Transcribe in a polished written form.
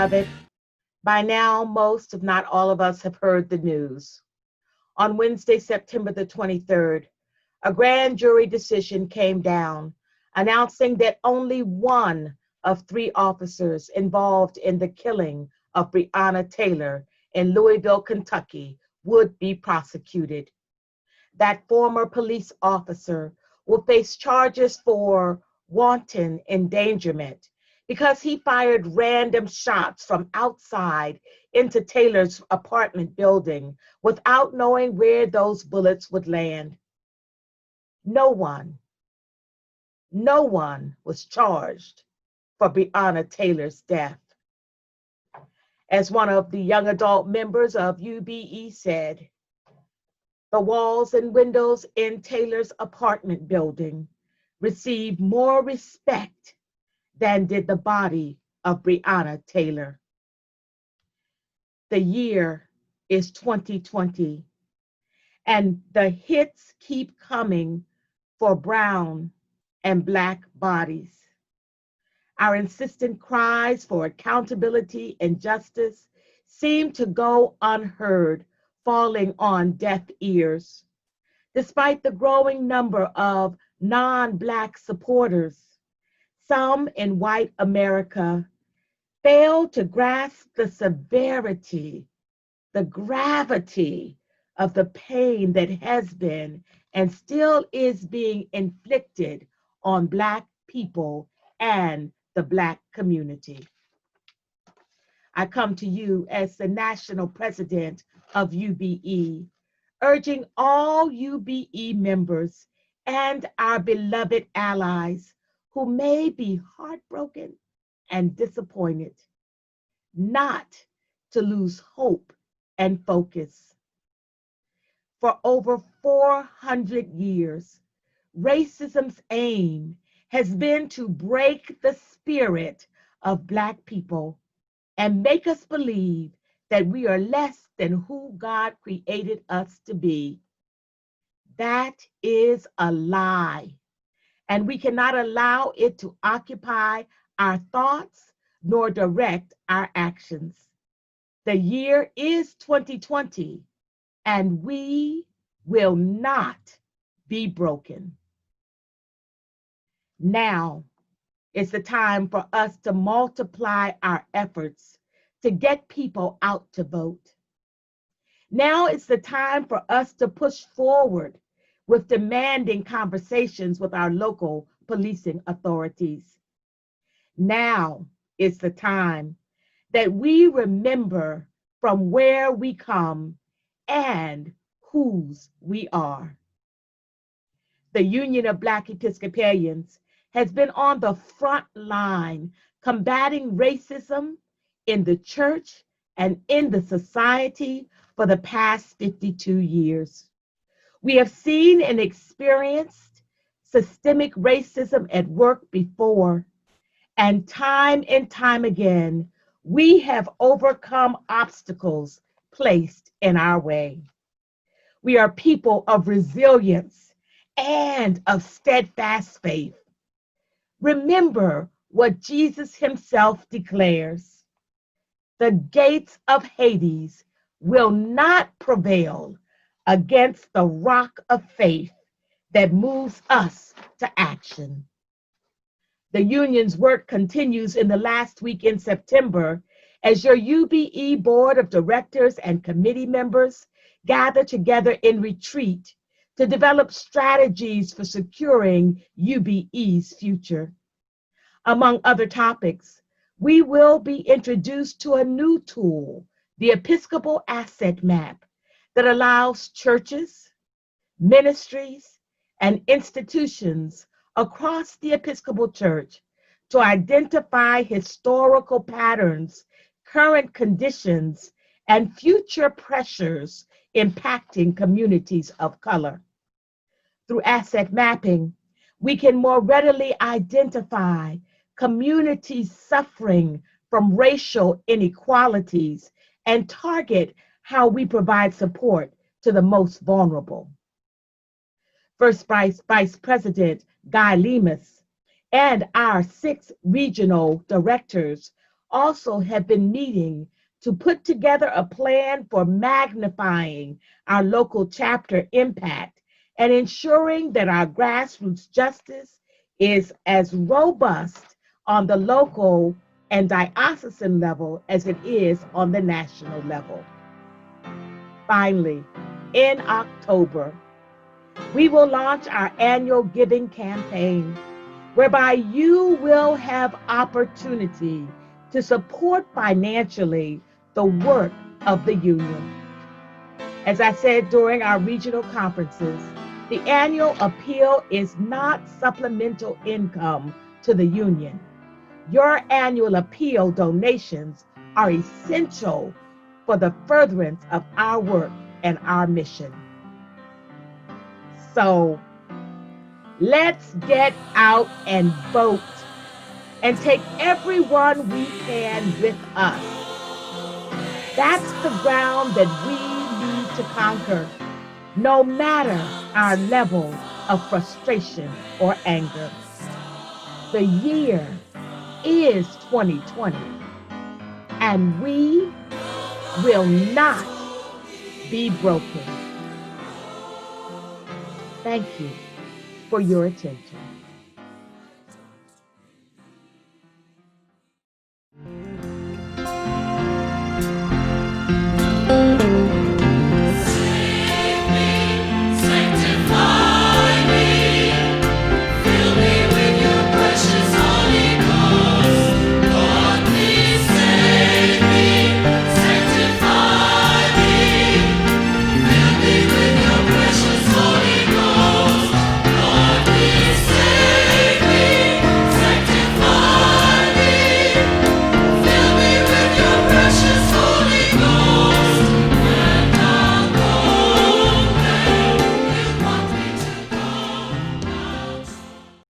beloved, by now most, if not all of us, have heard the news. On Wednesday, September the 23rd, a grand jury decision came down announcing that only one of three officers involved in the killing of Breonna Taylor in Louisville, Kentucky, would be prosecuted. That former police officer will face charges for wanton endangerment because he fired random shots from outside into Taylor's apartment building without knowing where those bullets would land. No one was charged for Breonna Taylor's death. As one of the young adult members of UBE said, the walls and windows in Taylor's apartment building received more respect than did the body of Breonna Taylor. The year is 2020, and the hits keep coming for brown and Black bodies. Our insistent cries for accountability and justice seem to go unheard, falling on deaf ears. Despite the growing number of non-Black supporters, some in white America fail to grasp the severity, the gravity of the pain that has been and still is being inflicted on Black people and the Black community. I come to you as the national president of UBE, urging all UBE members and our beloved allies who may be heartbroken and disappointed, not to lose hope and focus. For over 400 years, racism's aim has been to break the spirit of Black people and make us believe that we are less than who God created us to be. That is a lie, and we cannot allow it to occupy our thoughts nor direct our actions. The year is 2020, and we will not be broken. Now is the time for us to multiply our efforts to get people out to vote. Now is the time for us to push forward with demanding conversations with our local policing authorities. Now is the time that we remember from where we come and whose we are. The Union of Black Episcopalians has been on the front line combating racism in the church and in the society for the past 52 years. We have seen and experienced systemic racism at work before, and time again, we have overcome obstacles placed in our way. We are people of resilience and of steadfast faith. Remember what Jesus himself declares: the gates of Hades will not prevail against the rock of faith that moves us to action. The union's work continues in the last week in September as your UBE Board of Directors and committee members gather together in retreat to develop strategies for securing UBE's future. Among other topics, we will be introduced to a new tool, the Episcopal Asset Map, that allows churches, ministries, and institutions across the Episcopal Church to identify historical patterns, current conditions, and future pressures impacting communities of color. Through asset mapping, we can more readily identify communities suffering from racial inequalities and target how we provide support to the most vulnerable. First Vice President Guy Lemus and our 6 regional directors also have been meeting to put together a plan for magnifying our local chapter impact and ensuring that our grassroots justice is as robust on the local and diocesan level as it is on the national level. Finally, in October, we will launch our annual giving campaign, whereby you will have opportunity to support financially the work of the union. As I said during our regional conferences, the annual appeal is not supplemental income to the union. Your annual appeal donations are essential for the furtherance of our work and our mission. So let's get out and vote and take everyone we can with us. That's the ground that we need to conquer, no matter our level of frustration or anger. The year is 2020, and we will not be broken. Thank you for your attention.